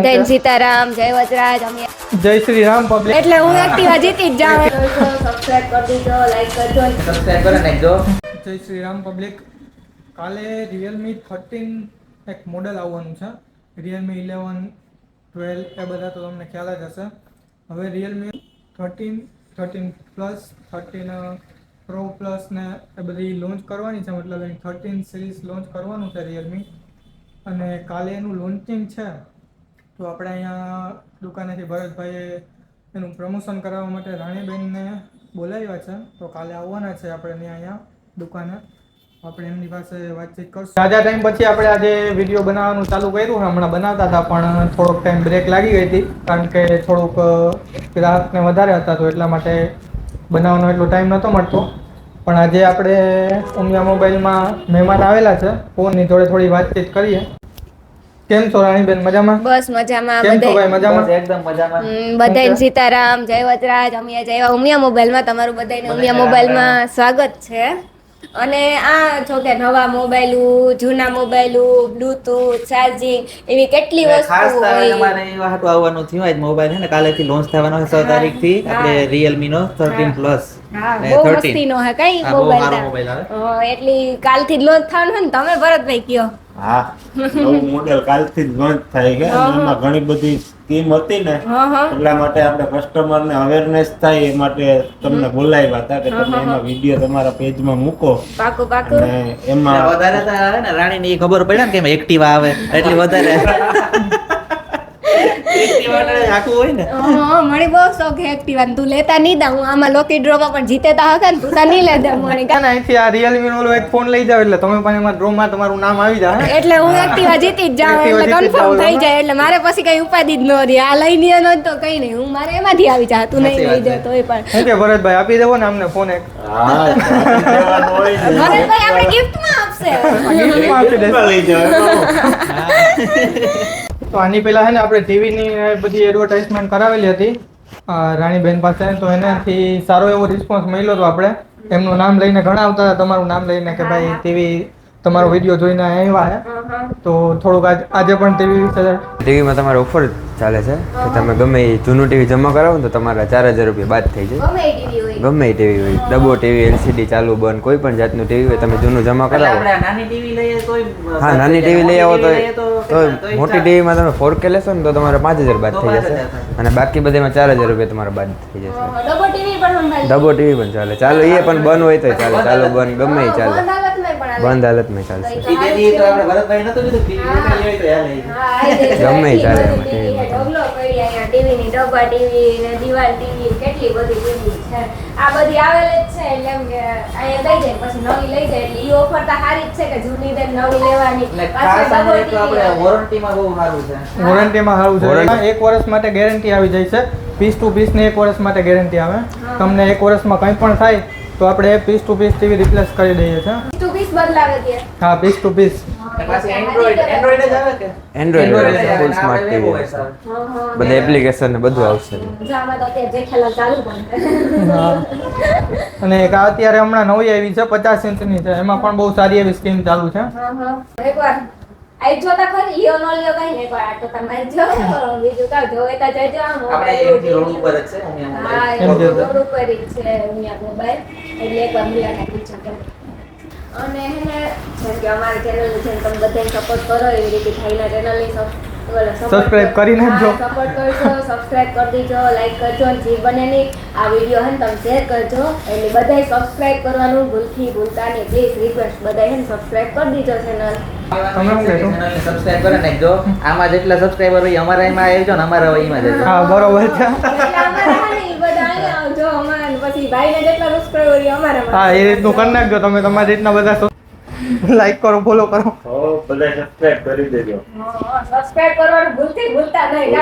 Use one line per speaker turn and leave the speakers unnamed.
જય સીતારામ, જય વજરાજ,
જય શ્રી રામ પબ્લિક.
એટલે હું એક્ટિવા જીતી જ જાઉં. સબસ્ક્રાઇબ કરી દેજો, લાઈક કરજો,
સબસ્ક્રાઇબ કરી નાખજો.
જય શ્રી રામ પબ્લિક. કાલે Realme 13 એક મોડેલ આવવાનું છે. Realme 11, 12 એ બધા તો તમને ખ્યાલ જ હશે. હવે Realme 13, 13 પ્લસ, 13 પ્રો પ્લસ ને એ બધી લોન્ચ કરવાની છે. મતલબ એની 13 સિરીઝ લોન્ચ કરવાનું છે Realme, અને કાલે એનું લોન્ચિંગ છે. તો આપણે અહીંયા દુકાનેથી ભરતભાઈએ એનું પ્રમોશન કરાવવા માટે રાણીબેનને બોલાવ્યા છે. તો કાલે આવવાના છે આપણે અહીંયા દુકાને. આપણે એમની પાસે વાતચીત કરશું. જાજા ટાઈમ પછી આપણે આજે વિડીયો બનાવવાનું ચાલુ કર્યું. હમણાં બનાવતા હતા પણ થોડોક ટાઈમ બ્રેક લાગી ગઈ હતી, કારણ કે થોડુંક ગ્રાહકને વધારે હતા, તો એટલા માટે બનાવવાનો એટલો ટાઈમ નહોતો મળતો. પણ આજે આપણે ઉમિયા મોબાઈલમાં મહેમાન આવેલા છે. ફોનની જોડે થોડી વાતચીત કરીએ. કેમ છો રાણીબેન? મજામાં?
બસ મજામાં.
કેમ છો ભાઈ? મજામાં?
એકદમ મજામાં.
બધાને સીતારામ, જય વજરાજ. અમે જય ઉમિયા મોબાઈલમાં તમારું બધાને ઉમિયા મોબાઈલમાં સ્વાગત છે. અને આ જો કે નવા મોબાઈલું, જૂના મોબાઈલું, બ્લૂટૂથ, ચાર્જિંગ, એવી કેટલી
ખાસ
વસ્તુઓ
તો
હોય.
અમારે એવા હાટું આવવાનું થયું આજ મોબાઈલ છે ને, કાલેથી લોન્ચ થવાનો છે 6 તારીખથી આપણે Realme નો 13 પ્લસ.
હા, બહુ મસ્તીનો હે કઈ મોબાઈલ.
મોબાઈલ આવે.
એટલી કાલથી જ લોન્ચ થવાનું છે ને. તમે ભરતભાઈ કયો.
હા, નવું મોડેલ કાલથી જ લોન્ચ થાય છે અને એમાં ઘણી બધી સ્કીમ હતી ને, એટલા માટે આપણે કસ્ટમર ને અવેરનેસ થાય એ માટે તમને બોલાવ્યા હતા કે તમે એમાં વિડીયો તમારા પેજમાં મૂકો.
પાકું પાકું.
એટલે
અને એમાં
વધારે તો આવે ને રાણી ની ખબર પડે ને કે એમાં એક્ટિવા આવે એટલે વધારે એક્ટિવા ને આખું હોય ને.
મને બહુ શોખ હે એક્ટિવાનો. તું લેતા નહીં દા. હું આમાં લોકી ડ્રોમાં પણ જીતેતા હતા ને, તું તા નહીં લેતા મને.
અહીંથી આ Realme નો ઓલો એક ફોન લઈ જાવ એટલે તમે પણ એમાં ડ્રોમાં તમારું નામ આવી જાય.
એટલે હું એક્ટિવા જીતી જ જાઉં, એટલે કન્ફર્મ થઈ જાય. એટલે મારે પછી કઈ ઉપાધિ જ ન રહી. આ લઈ લ્યો ન તો કઈ નહીં, હું મારે એમાંથી આવી જા. તું નહીં લઈ દે તોય પણ.
શું કે ભરતભાઈ, આપી દેવો ને અમને ફોન એક.
હા, દેવાનું હોય ને.
ભરતભાઈ આપણે ગિફ્ટમાં આપશે.
ગિફ્ટમાં આપી દેજો.
લઈ જાઓ.
તો આની પહેલા છે ને આપણે ટીવીની બધી એડવર્ટાઇઝમેન્ટ કરાવેલી હતી રાણીબેન પાસે. તો એનાથી સારો એવો રિસ્પોન્સ મળ્યો હતો. આપણે એમનું નામ લઈને ઘણા આવતા હતા, તમારું નામ લઈને કે ભાઈ ટીવી તમારો વિડીયો જોઈને આવ્યા હે. તો થોડુંક આજે પણ ટીવી વિશે.
ટીવીમાં તમારે ઓફર ચાલે છે કે તમે ગમે એ જૂનું ટીવી જમા કરાવો ને તો તમારા 4000 રૂપિયા બાદ થઈ જાય.
ગમે એ ટીવી હોય.
ગમે એ ટીવી હોય, ડબ્બો ટીવી, LCD ચાલુ બંધ, કોઈ પણ જાતનું ટીવી હોય, તમે જૂનું જમા
એટલે
કરાવો.
આપણે નાની ટીવી લઈએ તોય
હા, નાની ટીવી લઈ આવો તો
તોય
મોટી ટીવીમાં તમે 4K લેશો ને તો તમારે 5000 બાદ થઈ જશે, અને બાકી બધેમાં 4000 રૂપિયા તમારા બાદ થઈ જશે.
ડબલ ટીવી પણ સંભાળી.
ડબ્બો ટીવી પણ ચાલે. ચાલો એ પણ બંધ હોય તો ચાલે, ચાલો બંધ ગમે એ ચાલે,
બંધ હાલતમાં પણ હાલે.
બંધ હાલતમાં ચાલશે.
ઈ દેદી તો આપણે ભરતભાઈ નતો કીધું ટીવી ઉતારી હોય તો હાલે.
હા, આઈ જાય.
ગમે એ ચાલે એમાં
ટીવી
ટીવીમાં.
ને ઢગલો પડી અહીંયા. ટીવીની ડબ્બા ટીવી ને દિવાલ ટીવી, કેટલી બધી ટીવી છે. આ બધી આવેલ જ છે. એટલે એમ કે અહીંયા લઈ જાય પછી નવી લઈ જાય. એટલે ઈ ઓફર તો સારી જ છે કે જૂની દે નવી લેવાની.
એટલે ખાસ આમાં એક તો આપણે વોરંટીમાં બહુ સારું છે.
વોરંટીમાં સારું છે. 1 વર્ષ માટે ગેરંટી આવી જાય છે. પીસ ટુ પીસ ની 1 વર્ષ માટે ગેરંટી આવે. તમને 1 વર્ષમાં કંઈ પણ થાય તો આપણે piece to piece TV replace કરી દઈએ છીએ.
પીસ ટુ પીસ બદલાવે છે.
હા, પીસ ટુ પીસ.
પાછી એન્ડ્રોઈડ જ આવે કે
એન્ડ્રોઈડ ફૂલ
આ
સ્માર્ટ
લેવો
ટીવી
હોય
હશે,
સારું.
બધા એપ્લિકેશન ને બધું આવશે.
જામાં તો અત્યારે જે ખેલા ચાલુ પણ
હા. અને એક આ અત્યારે હમણાં નવી આવી છે 50 ઇંચની છે. એમાં પણ બહુ સારી એવી સ્કીમ ચાલુ છે.
એકવાર આઈ જોતા ખરી ઈયો નો લ્યો કઈ ને એકવાર આ તો તમે જો બીજું કાવ જોવે તા જજો આમ
આપણે એમજી રોડ ઉપર જ છે ઉમિયા
હા
મોબાઈલ.
એમ
રોડ ઉપર જ છે ઉમિયા મોબાઈલ. એટલે એકવાર મુલાકાત લીજો કે અને હેને જેમ કે અમારી ચેનલ છે તમે બધાને સપોર્ટ કરો એવી રીતે ભાઈના ચેનલની
સબસ્ક્રાઇબ કરી નાખજો.
સપોર્ટ કરજો, સબસ્ક્રાઇબ કરી દેજો, લાઈક કરજો, અને જે બને નહીં આ વિડીયો હે ને તમે શેર કરજો. એટલે બધાય સબસ્ક્રાઇબ કરવાનું ભૂલતા નહીં. પ્લીઝ રિક્વેસ્ટ બધાય હે ને સબસ્ક્રાઇબ કરી દેજો ચેનલ.
તમે શું કહેશો?
ચેનલને સબસ્ક્રાઇબ કરી નાખજો. આમાં જેટલા સબસ્ક્રાઇબર હોય અમારા એમાં આવજો ને અમારા હોય એમાં જજો.
હા, બરોબર છે.
એટલે અમારે હે ને ઈ બધા અહીંયા આવજો અમારે પછી ભાઈને જેટલા સબસ્ક્રાઇબર હોય અમારા
હા, એ રીતનું કરી નાખજો. તમે તમારી રીતના બધા લાઈક કરો, ફોલો કરો.
તો બધા સબસ્ક્રાઇબ કરી દેજો.
સબસ્ક્રાઇબ કરવાનું ભૂલતા નહીં.